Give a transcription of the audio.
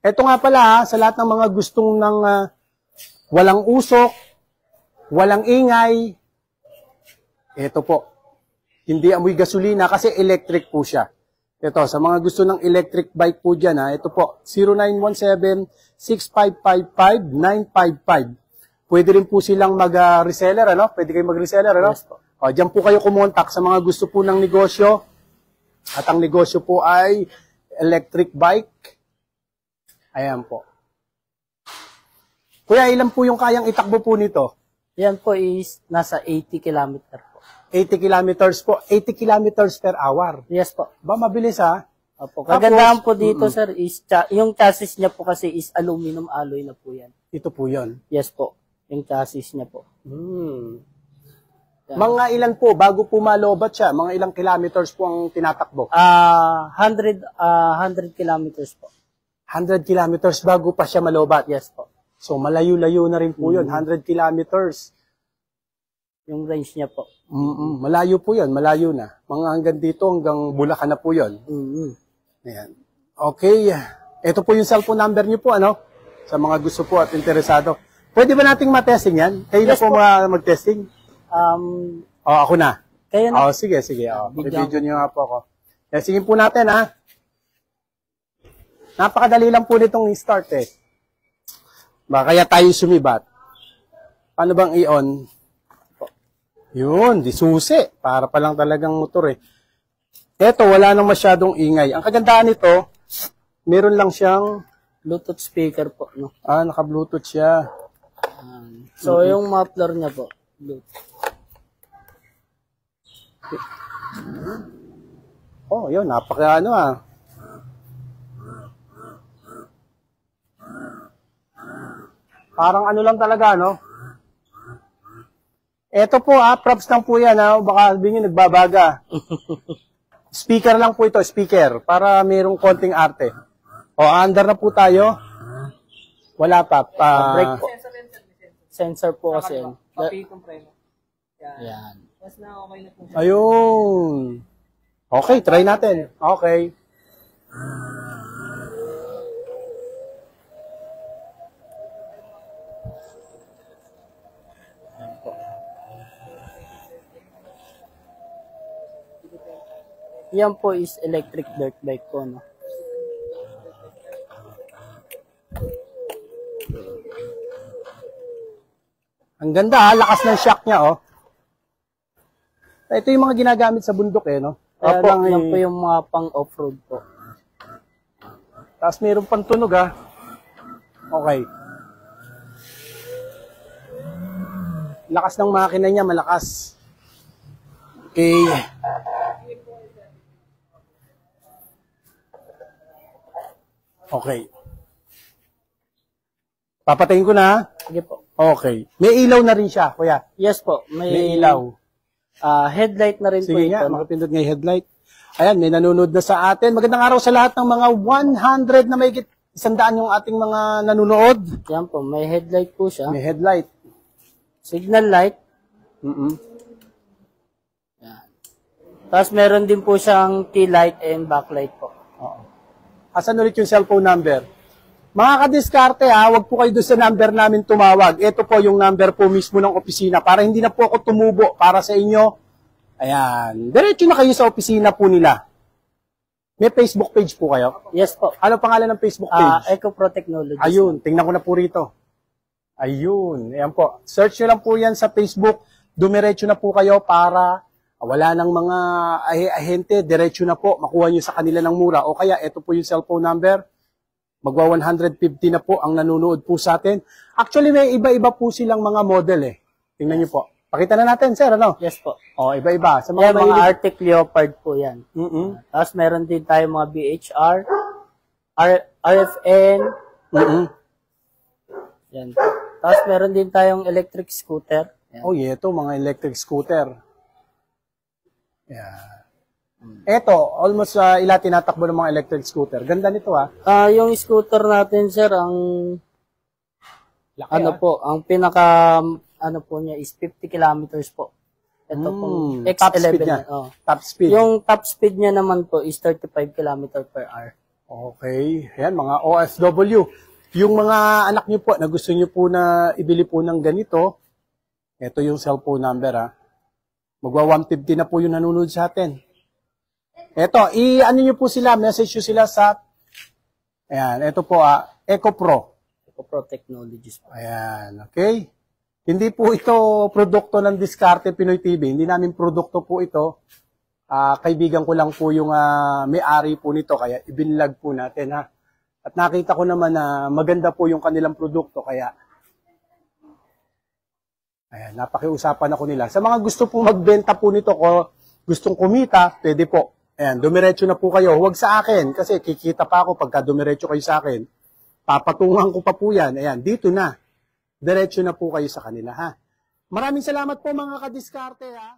Ito nga pala ha, sa lahat ng mga gustong ng walang usok, walang ingay, ito po. Hindi amoy gasolina kasi electric po siya. Ito, sa mga gusto ng electric bike po dyan, ha, ito po, 0917-6555-955. Pwede rin po silang mag-reseller, ano? Pwede kayong mag-reseller, ano? Yes po. O, dyan po kayo kumontak sa mga gusto po ng negosyo. At ang negosyo po ay electric bike. Ayan po. Kuya, ilan po yung kayang itakbo po nito? Yan po is nasa 80 kilometer po. 80 kilometers po. 80 kilometers per hour. Yes po. Ba, mabilis ha? Opo. Kagandahan po dito, sir, is yung chassis niya po kasi is aluminum alloy na po yan. Ito po yun. Yes po. Yung chassis niya po. Mga ilan po, bago po malobat siya, mga ilang kilometers po ang tinatakbo? 100 kilometers po. 100 kilometers bago pa siya malobat? Yes po. So, malayo-layo na rin po yun, 100 kilometers. Yung range niya po. Malayo po yun, malayo na. Mga hanggang dito, hanggang Bulacan na po yun. Ayan. Okay. Ito po yung cellphone number niyo po, ano? Sa mga gusto po at interesado. Pwede ba nating matesting yan? Kayo Yes, na po mag-testing? Ako na. Kaya na. Sige. Video niyo nga po ako. Testingin po natin, ha? Napakadali lang po nitong start, eh. Kaya tayo sumibat. Paano bang i-on? Yun, di susi. Para pa lang talagang motor, eh. Eto, wala nang masyadong ingay. Ang kagandahan nito, meron lang siyang Bluetooth speaker po, no? Naka-Bluetooth siya. So, yung muffler niya po, Bluetooth. Oh, yun, napaka Parang lang talaga, no? Eto po, props lang po yan, ha? Baka sabihin nyo, nagbabaga. Speaker lang po ito, speaker, para mayroong konting arte. Under na po tayo. Wala pa. Brake po. Sensor po kasi yan. Yan. Ayun. Okay, try natin. Okay. Yan po is electric dirt bike po, no? Ang ganda, lakas ng shock niya, oh. Ito yung mga ginagamit sa bundok, eh, no? Kaya lang, yan po yung mga pang off-road po. Tapos mayroon pang tunog, ha? Okay. Lakas ng makina niya, malakas. Okay. Okay. Papatayin ko na. Sige po. Okay. May ilaw na rin siya, kuya. Yes po. May ilaw. Headlight na rin po ito. Sige nga, makapindot nga yung headlight. Ayan, may nanonood na sa atin. Magandang araw sa lahat ng mga 100 na may 100 yung ating mga nanonood. Yan po, may headlight po siya. May headlight. Signal light. Yan. Tapos meron din po siyang tail light and backlight po. Oo. Asan ulit yung cellphone number? Mga kadiskarte, huwag po kayo doon sa number namin tumawag. Ito po yung number po mismo ng opisina para hindi na po ako tumubo para sa inyo. Ayan. Diretso na kayo sa opisina po nila. May Facebook page po kayo? Yes po. Ano pangalan ng Facebook page? EcoPro Technologies. Ayun, tingnan ko na po rito. Ayun, ayan po. Search nyo lang po yan sa Facebook. Dumiretso na po kayo para wala nang mga ahente. Diretso na po. Makuha nyo sa kanila ng mura. O kaya, ito po yung cellphone number. Magwa 150 na po ang nanonood po sa atin. Actually, may iba-iba po silang mga model, eh. Tingnan nyo po. Pakita na natin, sir, ano? Yes po. Iba-iba. Sa mga Arctic Leopard po yan. Tapos meron din tayo mga BHR, RFN. Yan. Tapos meron din tayong electric scooter. Yan. Ito, mga electric scooter. Yan. Ito, almost ila tinatakbo ng mga electric scooter. Ganda nito, yung scooter natin, sir, ang laki, ang pinaka po niya is 50 kilometers po. Ito po, X11 top speed niya. Top speed. Yung top speed niya naman po is 35 km per hour. Okay. Ayan, mga OFW. Yung mga anak nyo po na gusto nyo po na ibili po ng ganito, ito yung cellphone number ha. Magwa 150 na po yung nanonood sa atin. Ito, i-ano nyo po sila, message nyo sila sa, ayan, ito po Eco Pro. Eco Pro Technologies po. Ayan, okay. Hindi po ito produkto ng Diskarte Pinoy TV. Hindi namin produkto po ito. Kaibigan ko lang po yung may-ari po nito, kaya ibinlag po natin ha. At nakita ko naman na maganda po yung kanilang produkto, kaya ayan, napakiusapan ako nila. Sa mga gusto pong magbenta po nito, ko gustong kumita, pwede po. Ayan, dumiretso na po kayo. Huwag sa akin, kasi kikita pa ako pagka dumiretso kayo sa akin. Papatungan ko pa po yan. Ayan, dito na. Diretso na po kayo sa kanila, ha. Maraming salamat po mga kadiskarte, ha.